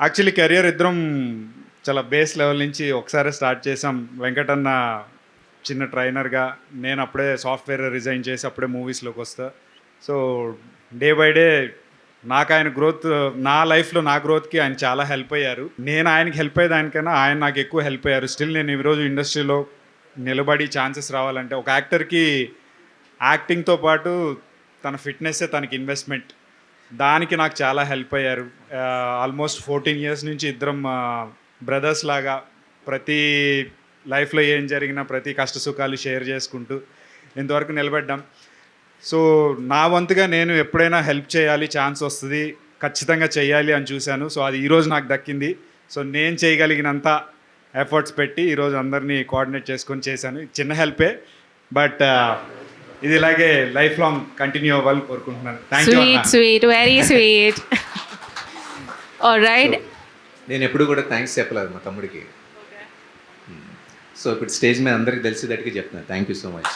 Actually career ఇద్దరం చాలా base level నుంచి ఒకసారి స్టార్ట్ చేసాం. వెంకటన్న చిన్న ట్రైనర్గా, నేను అప్పుడే సాఫ్ట్వేర్ రిజైన్ చేసి అప్పుడే మూవీస్లోకి వస్తా. సో డే బై డే నాకు ఆయన గ్రోత్, నా లైఫ్లో నా గ్రోత్కి ఆయన చాలా హెల్ప్ అయ్యారు. నేను ఆయనకి హెల్ప్ అయ్యేదానికన్నా ఆయన నాకు ఎక్కువ హెల్ప్ అయ్యారు. స్టిల్ నేను ఈరోజు ఇండస్ట్రీలో నిలబడి ఛాన్సెస్ రావాలంటే ఒక యాక్టర్కి యాక్టింగ్తో పాటు తన ఫిట్నెస్సే తనకి ఇన్వెస్ట్మెంట్. దానికి నాకు చాలా హెల్ప్ అయ్యారు. ఆల్మోస్ట్ 14 years నుంచి ఇద్దరం బ్రదర్స్ లాగా ప్రతి లైఫ్లో ఏం జరిగినా ప్రతి కష్ట సుఖాలు షేర్ చేసుకుంటూ ఇంతవరకు నిలబడ్డాం. సో నా వంతుగా నేను ఎప్పుడైనా హెల్ప్ చేయాలి, ఛాన్స్ వస్తుంది, ఖచ్చితంగా చేయాలి అని చూశాను. సో అది ఈరోజు నాకు దక్కింది. సో నేను చేయగలిగినంత ఎఫర్ట్స్ పెట్టి ఈరోజు అందరినీ కోఆర్డినేట్ చేసుకొని చేశాను. చిన్న హెల్పే, బట్ ఇది ఇలాగే లైఫ్ లాంగ్ కంటిన్యూ అవ్వాలని కోరుకుంటున్నాను. Thank you. Sweet very sweet. Alright. నేను ఎప్పుడు కూడా థ్యాంక్స్ చెప్పలేదు మా తమ్ముడికి. సో ఇప్పుడు స్టేజ్ మీద అందరికీ తెలిసేటట్టుగా చెప్తున్నాను. Thank you so much.